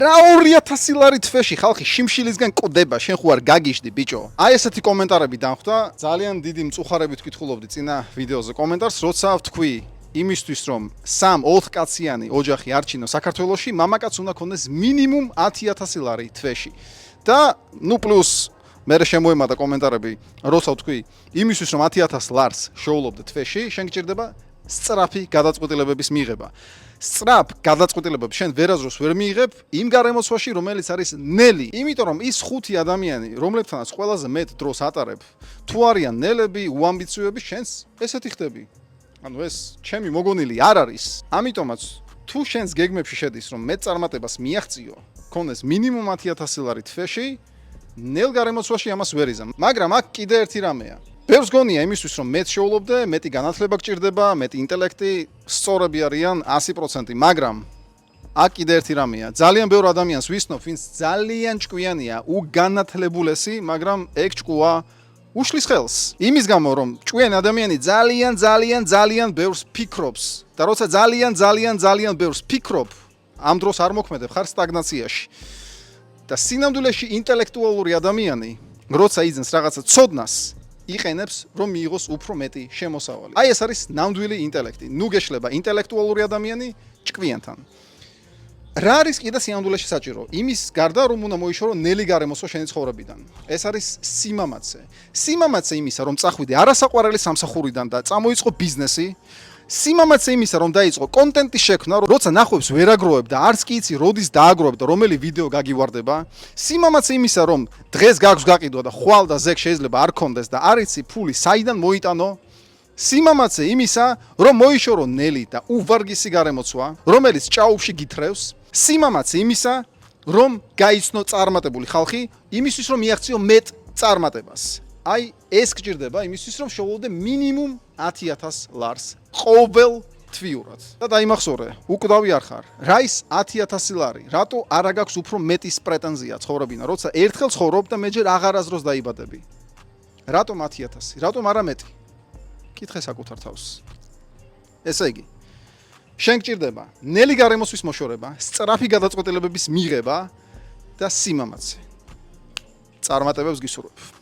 რა 2000 ლარი თვეში ხალხი შიმშილისგან კვდება, შენ ხო არ გაგიჟდი ბიჭო. აი ესეთი კომენტარები დამხვდა. ძალიან დიდი მწუხარებით ვკითხულობდი წინა ვიდეოზე კომენტარს, როცა ვთქვი იმისთვის რომ 3-4 კაციანი ოჯახი არჩინო საქართველოში, მამაკაც უნდა ქონდეს მინიმუმ 10000 ლარი თვეში. და ნუ პლუს მე შემოემატა კომენტარები, როცა ვთქვი იმისთვის რომ 10000 ლარს შოულობდე თვეში, შენ გჭირდება სწრაფი გადაწყვეტილებების მიღება. სწრაფ გადაწყვეტილებებს შენ ვერაზროს ვერ მიიღებ იმ გარემოცვაში, რომელიც არის ნელი. იმიტომ რომ ის 5 ადამიანი, რომლებთანაც ყველაზე მეტ დროს ატარებ, თუ არიან ნელები, უამბიციოები, შენს ესეთი ხდები. ანუ ეს ჩემი მოგონილი არ არის. ამიტომაც თუ შენს გეგმებში შედის, რომ მეტ წარმატებას მიაღწიო, ქონდეს მინიმუმ 10000 ლარი თვეში, ნელ გარემოცვაში ამას ვერ იზამ. მაგრამ აქ კიდე ერთი რამეა. ბევრს გონია იმისთვის რომ მეც შოულობდე, მეტი განათლება გჭირდება, მეტი ინტელექტი, სწორები არიან 100%, მაგრამ აქ კიდე ერთი რამეა. ძალიან ბევრ ადამიანს ვისნობ, ვინც ძალიან ჭკვიანია, უგანათლებულესი, მაგრამ ეგ ჭკუა უშლის ხელს. იმის გამო რომ ჭკვიანი ადამიანი ძალიან ბევრს ფიქრობს და როცა ძალიან ბევრს ფიქრობ, ამ დროს არ მოქმედებ, ხარ სტაგნაციაში. და სინამდვილეში ინტელექტუალური ადამიანი, როცა იძენს რაღაცა ცოდნას, იყენებს რომ მიიღოს უფრო მეტი შემოსავალი. აი ეს არის ნამდვილი ინტელექტი. ნუ გეშლება ინტელექტუალური ადამიანი ჭკვიანთან. რა არის კიდე სინამდვილეში საჭირო? იმის გარდა რომ უნდა მოიშორო ნელი გარემოსვა შენი ცხოვრებიდან. ეს არის სიმამაცე. სიმამაცე იმისა რომ წახვიდე არასაყვარელი სამსახურიდან და წამოიწყო ბიზნესი. სიმამაცე იმისა რომ დაიწყო კონტენტი შექმნა, როცა ნახვებს ვერ აგროვებ და არც კი იცი როდის დააგროვებ და რომელი ვიდეო გაგივარდება. სიმამაცე იმისა რომ დღეს გაქვს გაყიდვა და ხვალ და ზეგ შეიძლება არ კონდეს და არ იცი ფული საიდან მოიტანო. სიმამაცე იმისა რომ მოიშორო ნელი და უვარგისი გარემოცვა, რომელიც ჭაობში გითრევს. სიმამაცე იმისა რომ გაიცნო წარმატებული ხალხი იმისთვის რომ მიაღწიო მეტ წარმატებას. აი ეს გჭირდება იმისთვის რომ შოულობდე მინიმუმ 10000 ლარს ყოველ თვიურად. და დაიმახსოვრე, უკვდავი არ ხარ. რა ის 10000 ლარი? რატო არა გაქვს უფრო მეტის პრეტენზია ცხოვრებიდან, როცა ერთხელ ცხოვრობ და მეჯერ აღარასდროს დაიბადები? რატომ 10000? რატომ არა მეტი? კითხე საკუთარ თავს. ესე იგი, შენ გჭირდება ნელი გარემოსვის მოშორება, სწრაფი გადაწყვეტილებების მიღება და სიმამაცე. წარმატებებს გისურვებ.